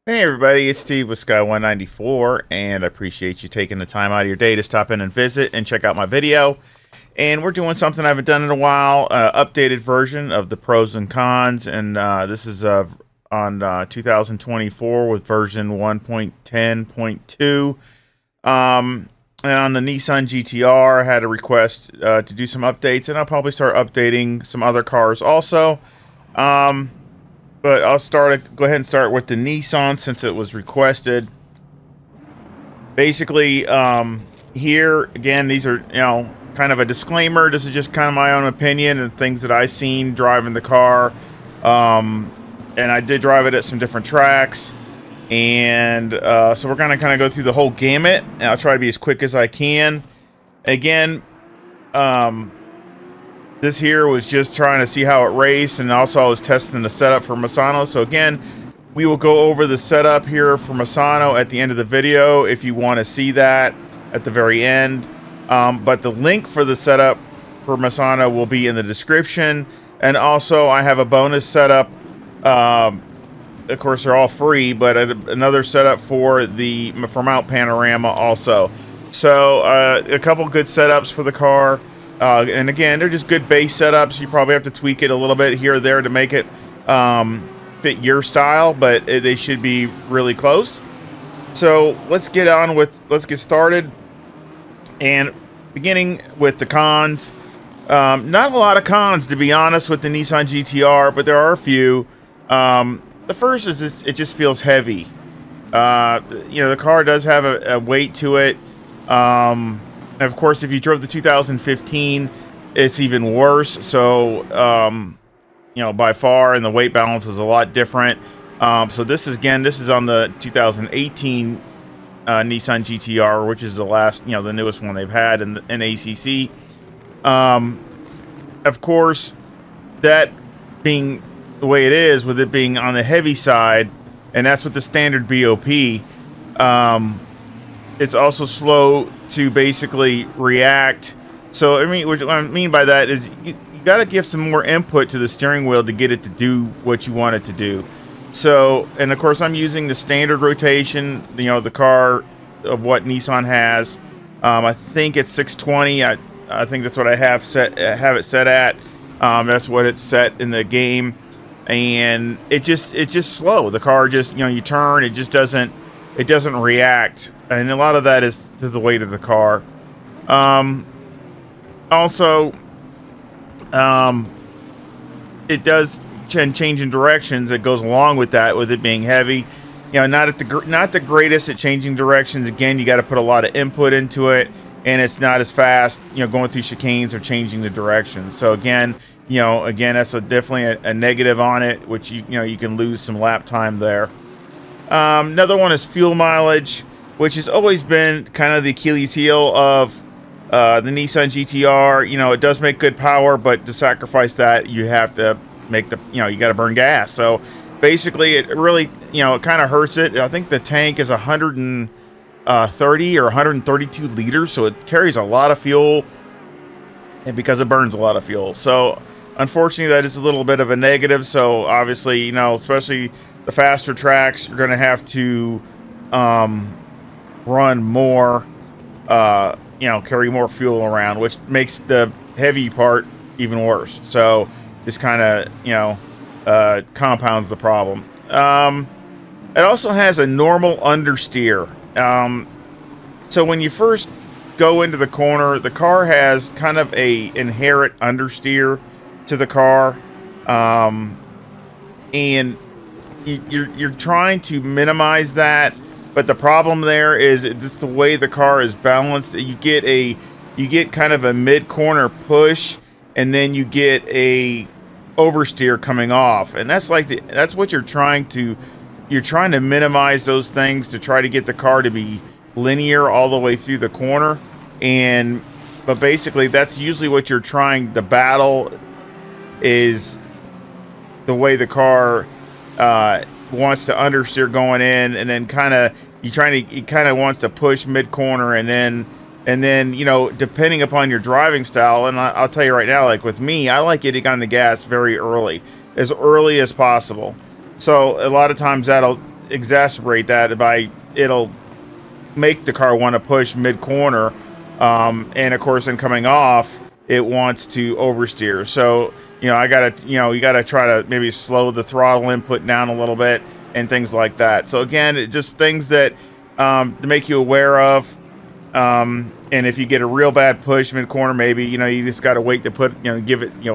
Hey everybody, it's Steve with SKY194, and I appreciate you taking the time out of your day to stop in and visit and check out my video. And we're doing something I haven't done in a while, updated version of the pros and cons, and this is on 2024 with version 1.10.2. And on the Nissan GTR, I had a request to do some updates, and I'll probably start updating some other cars also. But I'll go ahead and start with the Nissan since it was requested. Basically, here again, these are kind of a disclaimer. This is just kind of my own opinion and things that I seen driving the car. And I did drive it at some different tracks, and so we're gonna kind of go through the whole gamut. And I'll try to be as quick as I can. Again, this here was just trying to see how it raced, and also I was testing the setup for MISANO. So again, we will go over the setup here for MISANO at the end of the video if you want to see that at the very end. But the link for the setup for MISANO will be in the description. And also I have a bonus setup. Of course, they're all free, but another setup for Mount Panorama also. So a couple good setups for the car. And again, they're just good base setups. You probably have to tweak it a little bit here or there to make it fit your style, but they should be really close. So let's get started. And beginning with the cons. Not a lot of cons, to be honest, with the Nissan GTR, but there are a few. The first is it just feels heavy. The car does have a weight to it. And of course, if you drove the 2015, it's even worse. So, by far, and the weight balance is a lot different. So this is on the 2018 Nissan GTR, which is the newest one they've had in ACC. Of course, that being the way it is, with it being on the heavy side, and that's with the standard BOP. It's also slow to basically react. So what I mean by that is you got to give some more input to the steering wheel to get it to do what you want it to do. So, and of course I'm using the standard rotation, the car of what Nissan has. I think it's 620. I think that's what I have it set at. That's what it's set in the game, and it's just slow. The car just you turn, it just doesn't react, and a lot of that is to the weight of the car. Also, it does change in directions. It goes along with that, with it being heavy. Not the greatest at changing directions. Again, you got to put a lot of input into it, and it's not as fast. Going through chicanes or changing the directions. So again, that's definitely a negative on it, which you can lose some lap time there. Another one is fuel mileage, which has always been kind of the Achilles heel of the Nissan GTR. It does make good power, but to sacrifice that, you have to make you got to burn gas. So basically, it really, it kind of hurts it. I think the tank is 130 or 132 liters, so it carries a lot of fuel, and because it burns a lot of fuel. So unfortunately, that is a little bit of a negative. So obviously, especially the faster tracks, you're going to have to run more, carry more fuel around, which makes the heavy part even worse. So just kind of compounds the problem. It also has a normal understeer. So when you first go into the corner, the car has kind of a inherent understeer to the car, and you're trying to minimize that, but the problem there is just the way the car is balanced. You get kind of a mid-corner push, and then you get a oversteer coming off, and that's what you're trying to minimize those things to try to get the car to be linear all the way through the corner. But basically that's usually what you're trying to battle, is the way the car wants to understeer going in, and then it kind of wants to push mid corner, and then depending upon your driving style, and I'll tell you right now, like with me, I like getting on the gas very early, as early as possible. So a lot of times exacerbate that by it'll make the car want to push mid-corner, and of course, in coming off, it wants to oversteer. So, you know, you gotta try to maybe slow the throttle input down a little bit and things like that. So again, just things that to make you aware of. And if you get a real bad push mid-corner, maybe, you know, you just got to wait to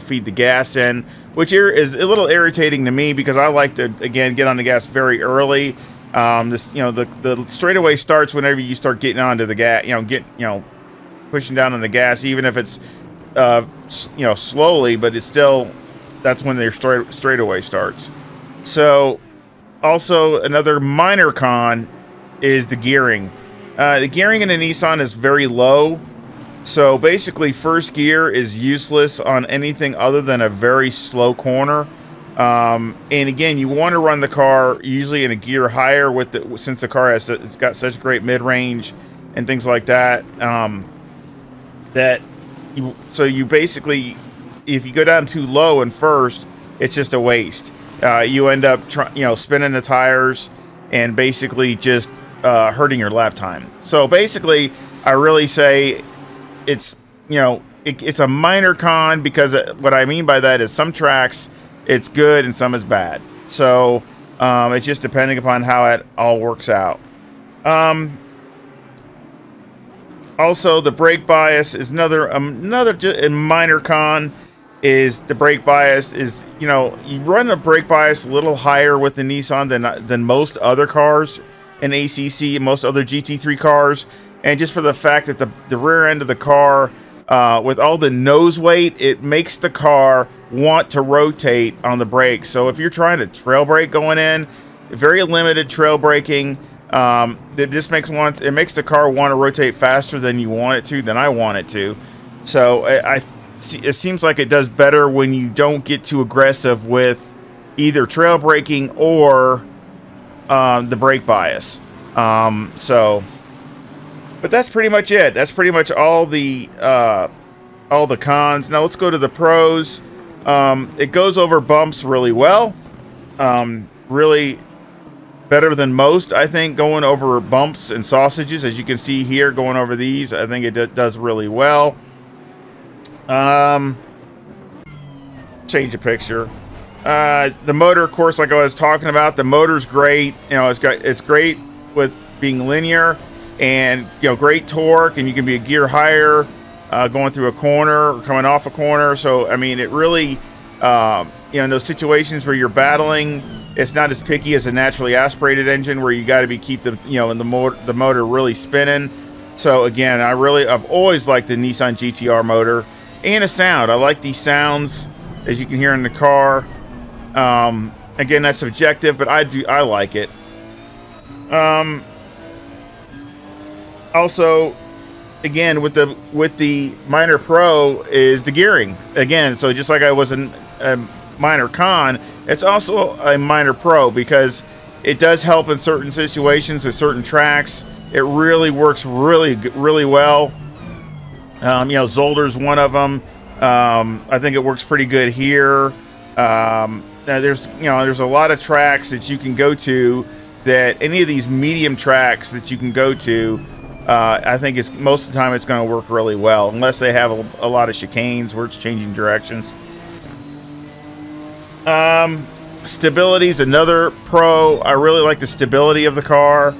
feed the gas in, which here is a little irritating to me because I like to, again, get on the gas very early. The straightaway starts whenever you start getting onto the gas, pushing down on the gas, even if it's, slowly, but it's still, that's when their straightaway starts. So also another minor con is the gearing. The gearing in the Nissan is very low, so basically first gear is useless on anything other than a very slow corner. And again, you want to run the car usually in a gear higher since the car it's got such great mid-range and things like that. You basically, if you go down too low in first, it's just a waste. You end up spinning the tires and basically just hurting your lap time. So basically, I really say it's a minor con, because what I mean by that is some tracks it's good and some is bad. So it's just depending upon how it all works out. Also, the brake bias is another minor con. Is the brake bias is, you run the brake bias a little higher with the Nissan than most other cars in ACC and most other GT3 cars, and just for the fact that the rear end of the car, with all the nose weight, it makes the car want to rotate on the brakes. So if you're trying to trail brake going in, very limited trail braking, it just makes the car want to rotate faster than you want it to, than I want it to. So it seems like it does better when you don't get too aggressive with either trail braking or the brake bias. But that's pretty much it. That's pretty much all the cons. Now let's go to the pros. It goes over bumps really well. Really better than most, I think, going over bumps and sausages. As you can see here, going over these, I think it does really well. Change the picture. The motor, of course, like I was talking about, the motor's great. It's great with being linear, and great torque, and you can be a gear higher going through a corner or coming off a corner. So I mean, it really in those situations where you're battling, it's not as picky as a naturally aspirated engine where you got to keep the motor really spinning. So again, I've always liked the Nissan GTR motor and the sound. I like these sounds, as you can hear in the car. Again, that's subjective, but I like it. Also, again, with the minor pro is the gearing. Again, so just like I was a minor con, it's also a minor pro because it does help in certain situations with certain tracks. It really works really well. Zolder's one of them. I think it works pretty good here. Now there's a lot of tracks that you can go to, that any of these medium tracks that you can go to, I think most of the time it's going to work really well, unless they have a lot of chicanes where it's changing directions. Stability is another pro. I really like the stability of the car.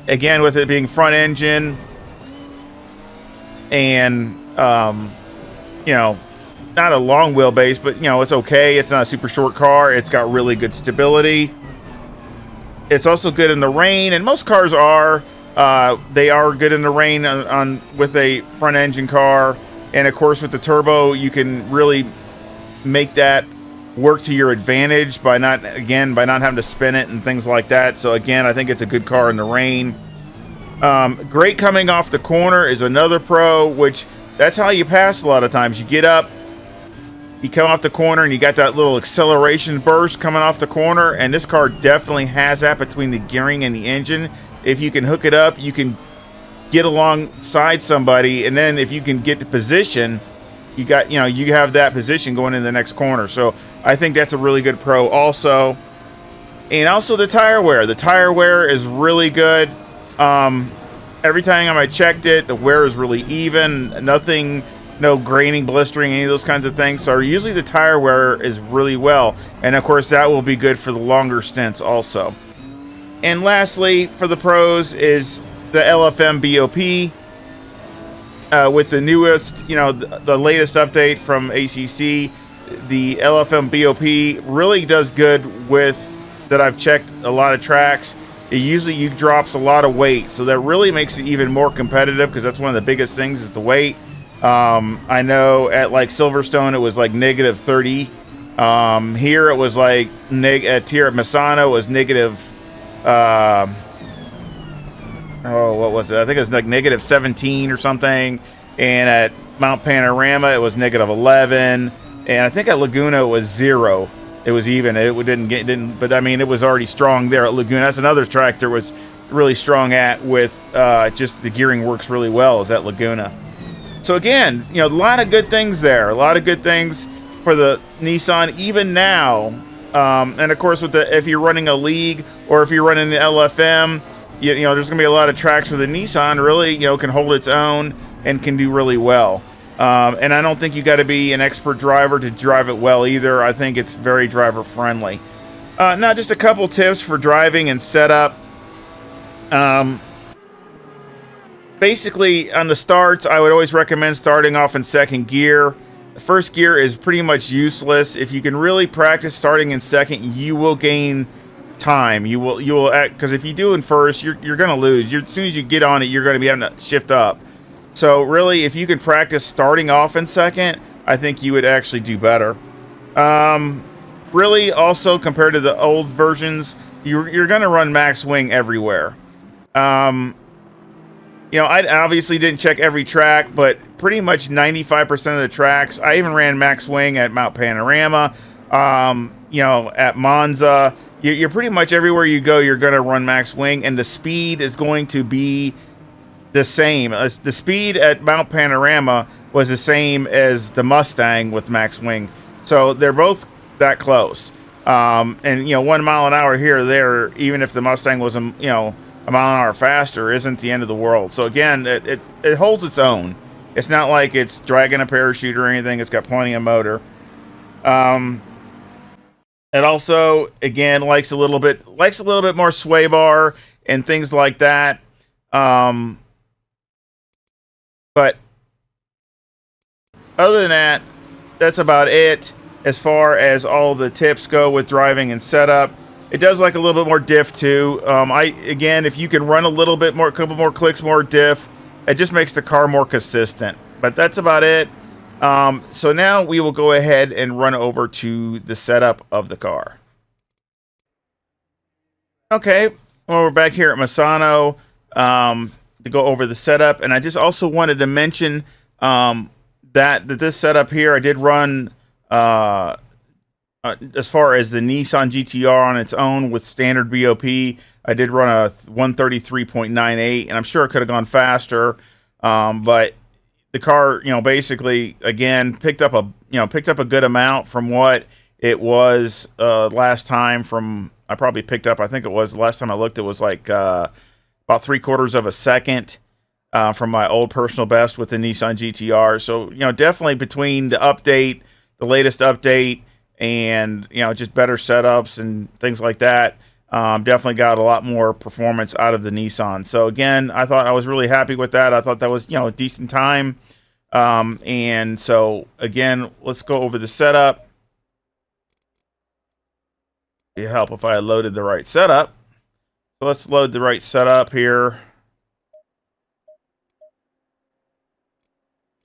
Again, with it being front engine and not a long wheelbase, but it's okay. It's not a super short car. It's got really good stability. It's also good in the rain, and most cars are. They are good in the rain with a front engine car, and of course with the turbo, you can really make that work to your advantage by not having to spin it and things like that. So again, I think it's a good car in the rain. Great coming off the corner is another pro, which that's how you pass a lot of times. You get up, you come off the corner, and you got that little acceleration burst coming off the corner, and this car definitely has that between the gearing and the engine. If you can hook it up, you can get alongside somebody, and then if you can get the position, you have that position going in the next corner. So I think that's a really good pro also. And also the tire wear. The tire wear is really good. Every time I checked it, the wear is really even. Nothing, no graining, blistering, any of those kinds of things. So usually the tire wear is really well. And of course that will be good for the longer stints also. And lastly, for the pros is the LFM BOP. With the newest, the latest update from ACC, the LFM BOP really does good with that. I've checked a lot of tracks. It usually drops a lot of weight, so that really makes it even more competitive because that's one of the biggest things is the weight. I know at like Silverstone it was like negative 30. Here it was like here at MISANO it was negative. What was it? I think it was like negative 17 or something. And at Mount Panorama it was negative 11. And I think at Laguna it was 0. It was even. It didn't. But I mean, it was already strong there at Laguna. That's another track there was really strong at with just the gearing works really well is at Laguna. So again, a lot of good things there. A lot of good things for the Nissan even now. And of course, with if you're running a league or if you're running the LFM, there's gonna be a lot of tracks where the Nissan really can hold its own and can do really well. And I don't think you got to be an expert driver to drive it well either. I think it's very driver friendly. Now, just a couple tips for driving and setup. Basically, on the starts, I would always recommend starting off in second gear. The first gear is pretty much useless. If you can really practice starting in second, you will gain time. You will because if you do in first, you're gonna lose. As soon as you get on it, you're gonna be having to shift up. So really, if you can practice starting off in second, I think you would actually do better. Really, also compared to the old versions, you're going to run max wing everywhere. I obviously didn't check every track, but pretty much 95% of the tracks, I even ran max wing at Mount Panorama, at Monza. You're pretty much everywhere you go, you're going to run max wing, and the speed is going to be the same. The speed at Mount Panorama was the same as the Mustang with max wing, so they're both that close. And 1 mile an hour here or there, even if the Mustang was a mile an hour faster, isn't the end of the world. So again, it holds its own. It's not like it's dragging a parachute or anything. It's got plenty of motor. It also again likes a little bit more sway bar and things like that. But other than that, that's about it as far as all the tips go with driving and setup. It does like a little bit more diff too. If you can run a couple more clicks more diff, it just makes the car more consistent. But that's about it. So now we will go ahead and run over to the setup of the car. Okay, well, we're back here at MISANO. To go over the setup, and I just also wanted to mention that this setup here I did run as far as the Nissan GTR on its own with standard BOP. I did run a 133.98, and I'm sure it could have gone faster, but the car, basically again picked up a good amount from what it was last time. I think it was last time I looked, it was like about 3/4 of a second from my old personal best with the Nissan GTR. So, definitely between the latest update, and, just better setups and things like that, definitely got a lot more performance out of the Nissan. So, again, I thought I was really happy with that. I thought that was, a decent time. And so, again, let's go over the setup. It'd help if I loaded the right setup. So let's load the right setup here.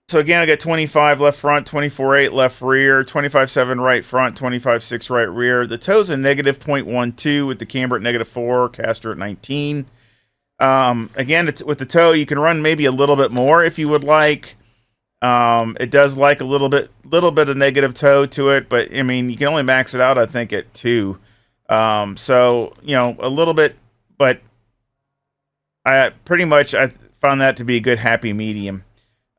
So again, I got 25 left front, 24.8 left rear, 25.7 right front, 25.6 right rear. The toe's a negative 0.12 with the camber at -4, caster at 19. Again, with the toe, you can run maybe a little bit more if you would like. It does like a little bit of negative toe to it, but I mean, you can only max it out, I think, at 2. So, a little bit. But I found that to be a good happy medium.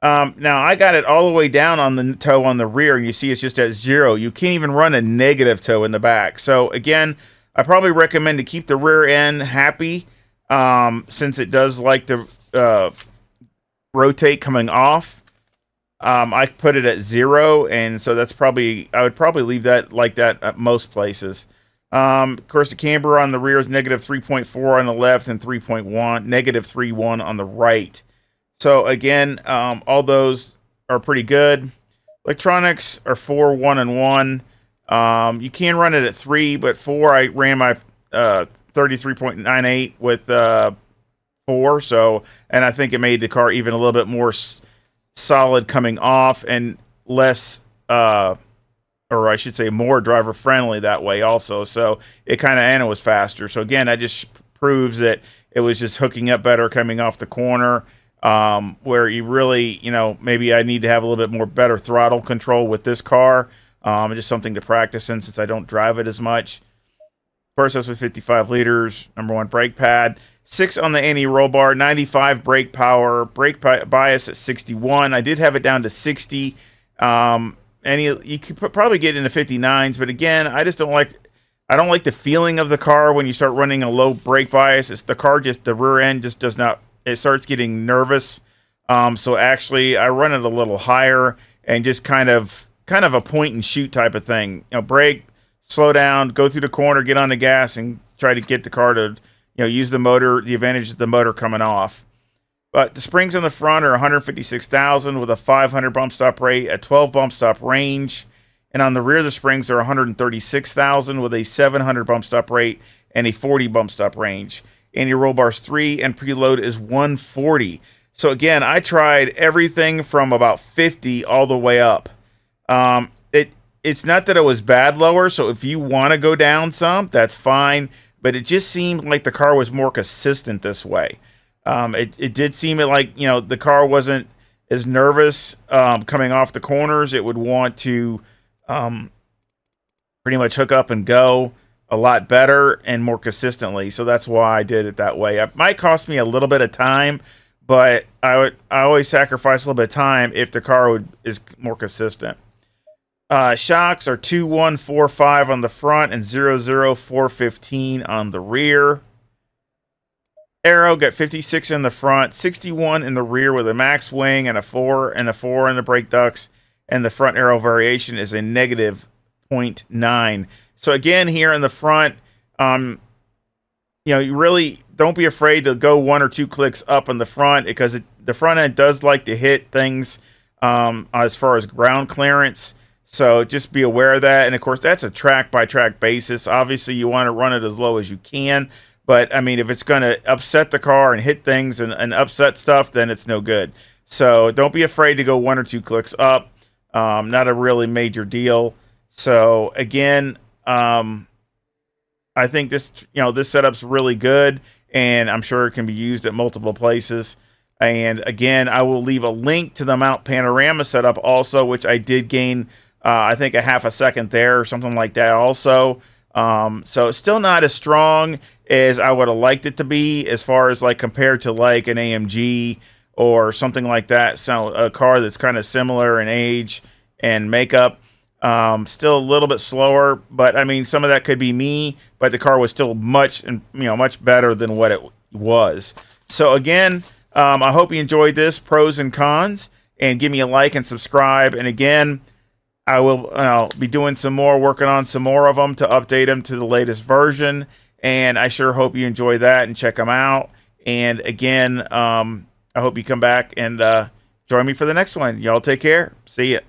Now I got it all the way down on the toe on the rear, and you see it's just at 0. You can't even run a negative toe in the back. So again, I probably recommend to keep the rear end happy, since it does like to rotate coming off. I put it at 0, and so that's probably, I would probably leave that like that at most places. Of course, the camber on the rear is negative 3.4 on the left and negative 3.1 on the right. So again, all those are pretty good. Electronics are 4, 1, and 1. You can run it at 3, but 4, I ran my 33.98 with 4. So, and I think it made the car even a little bit more solid coming off and less, or I should say more driver friendly that way also. So it kind of, and it was faster. So again, that just proves that it was just hooking up better coming off the corner. Where you really, maybe I need to have a little bit more better throttle control with this car. Just something to practice in since I don't drive it as much. First, that's with 55 liters. Number 1 brake pad. 6 on the anti-roll bar. 95 brake power. Brake bias at 61. I did have it down to 60. And you could probably get into 59s, but again, I don't like the feeling of the car when you start running a low brake bias. It's the rear end just does not. It starts getting nervous. So actually, I run it a little higher and just kind of a point and shoot type of thing. Brake, slow down, go through the corner, get on the gas, and try to get the car to, use the motor, the advantage of the motor coming off. But the springs on the front are 156,000 with a 500 bump stop rate, a 12 bump stop range. And on the rear, the springs are 136,000 with a 700 bump stop rate and a 40 bump stop range. Anti-roll bar's 3 and preload is 140. So again, I tried everything from about 50 all the way up. It's not that it was bad lower, so if you want to go down some, that's fine. But it just seemed like the car was more consistent this way. It did seem like, the car wasn't as nervous coming off the corners. It would want to pretty much hook up and go a lot better and more consistently. So that's why I did it that way. It might cost me a little bit of time, but I always sacrifice a little bit of time if the car is more consistent. Shocks are 2145 on the front and 00415 on the rear. Aero got 56 in the front, 61 in the rear with a max wing and a 4 in the brake ducts, and the front aero variation is a negative 0.9. So again, here in the front, you really don't be afraid to go 1 or 2 clicks up in the front, because the front end does like to hit things as far as ground clearance. So just be aware of that. And of course, that's a track by track basis. Obviously, you want to run it as low as you can. But I mean, if it's going to upset the car and hit things and upset stuff, then it's no good. So don't be afraid to go 1 or 2 clicks up. Not a really major deal. So again, I think this setup's really good, and I'm sure it can be used at multiple places. And again, I will leave a link to the mount panorama setup also, which I did gain, I think, a half a second there or something like that also. So it's still not as strong as I would have liked it to be, as far as like compared to like an AMG or something like that. So a car that's kind of similar in age and makeup. Still a little bit slower, but I mean, some of that could be me, but the car was still much better than what it was. So again, I hope you enjoyed this pros and cons, and give me a like and subscribe. And again, I'll be doing working on some more of them to update them to the latest version. And I sure hope you enjoy that and check them out. And again, I hope you come back and join me for the next one. Y'all take care. See ya.